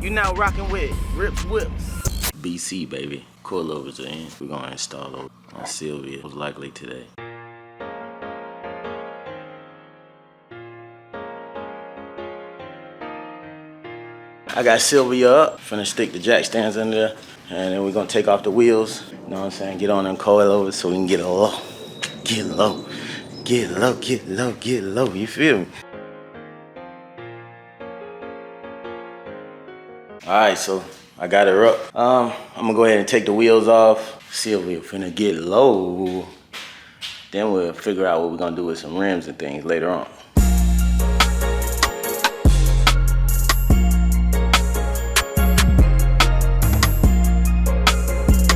You now rocking with Rips Whips. BC, baby. Coilovers are in. We're gonna install those on Sylvia, most likely today. I got Sylvia up. Finna stick the jack stands in there. And then we're gonna take off the wheels. You know what I'm saying? Get on them coilovers so we can get a low. Get low. Get low, get low, get low. You feel me? Alright, so I got her up. I'm gonna go ahead and take the wheels off. Sylvia finna get low. Then we'll figure out what we're gonna do with some rims and things later on.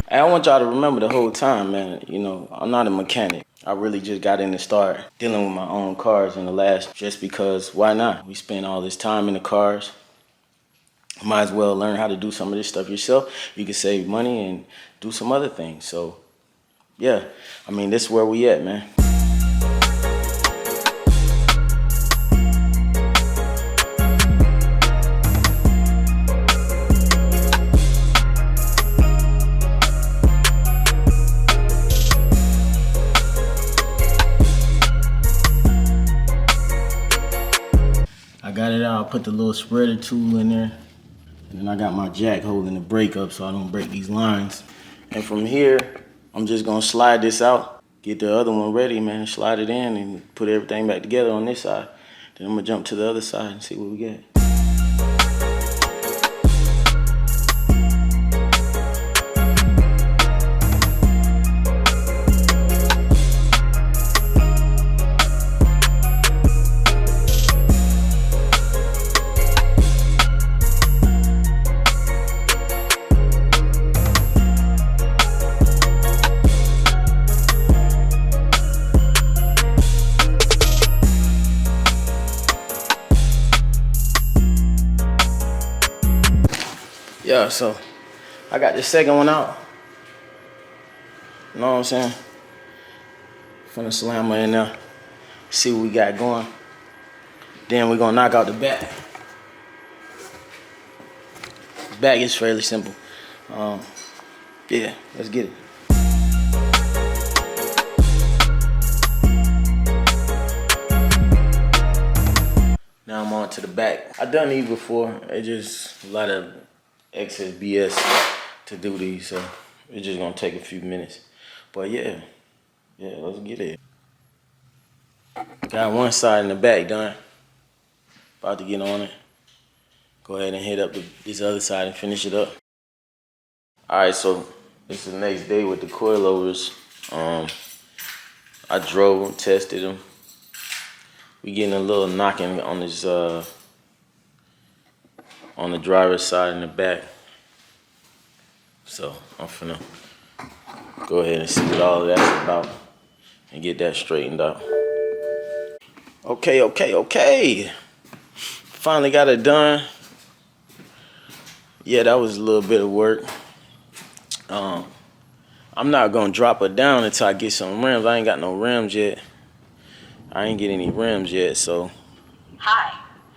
I want y'all to remember the whole time, man, you know, I'm not a mechanic. I really just got in to start dealing with my own cars in the last, just because, why not? We spend all this time in the cars. Might as well learn how to do some of this stuff yourself. You can save money and do some other things. So, yeah, I mean, this is where we at, man. I got it out, put the little spreader tool in there. And then I got my jack holding the brake up so I don't break these lines. And from here, I'm just gonna slide this out, get the other one ready, man, slide it in and put everything back together on this side. Then I'm gonna jump to the other side and see what we get. Yeah, so I got the second one out. You know what I'm saying? Finna slam her in there, see what we got going. Then we're gonna knock out the back. The back is fairly simple. Yeah, let's get it. Now I'm on to the back. I've done these before. It's just a lot of excess BS to do these, so it's just gonna take a few minutes. But yeah, let's get it. Got one side in the back done. About to get on it. Go ahead and hit up this other side and finish it up. All right, so this is the next day with the coilovers. I drove them, tested them. We getting a little knocking on this on the driver's side in the back. So I'm finna go ahead and see what all of that's about and get that straightened out. Okay. Finally got it done. Yeah, that was a little bit of work. I'm not gonna drop it down until I get some rims. I ain't got no rims yet. I ain't get any rims yet, so. Hi,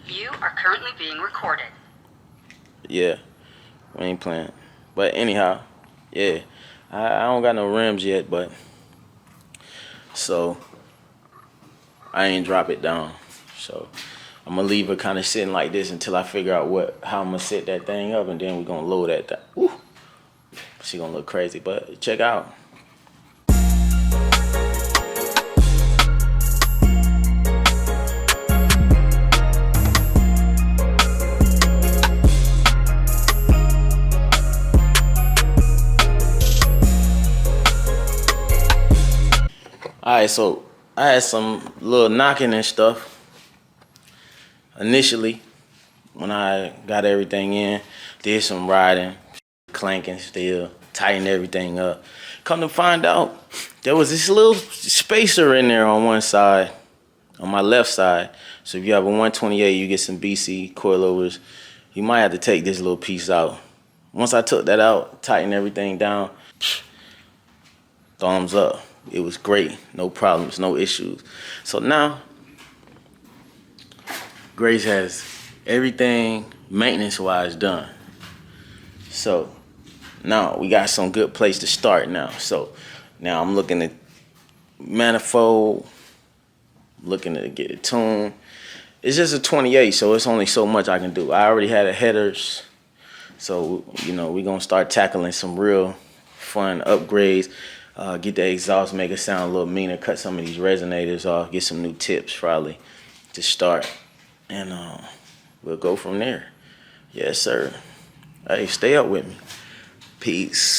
you are currently being recorded. Yeah, we ain't playing. But anyhow, yeah, I don't got no rims yet, but so I ain't drop it down. So I'm gonna leave it kind of sitting like this until I figure out how I'm gonna set that thing up, and then we're gonna load that down. Woo. She gonna look crazy, but check out. Alright, so I had some little knocking and stuff initially when I got everything in. Did some riding, clanking still, tighten everything up. Come to find out, there was this little spacer in there on one side, on my left side. So if you have a 128, you get some BC coilovers. You might have to take this little piece out. Once I took that out, tightened everything down, thumbs up. It was great, no problems, no issues. So now, Grace has everything maintenance-wise done. So now we got some good place to start now. So now I'm looking at manifold, looking to get it tuned. It's just a 28, so it's only so much I can do. I already had a headers, so you know we're gonna start tackling some real fun upgrades. Get the exhaust, make it sound a little meaner, cut some of these resonators off, get some new tips probably to start, and we'll go from there. Yes, sir. Hey, stay up with me. Peace.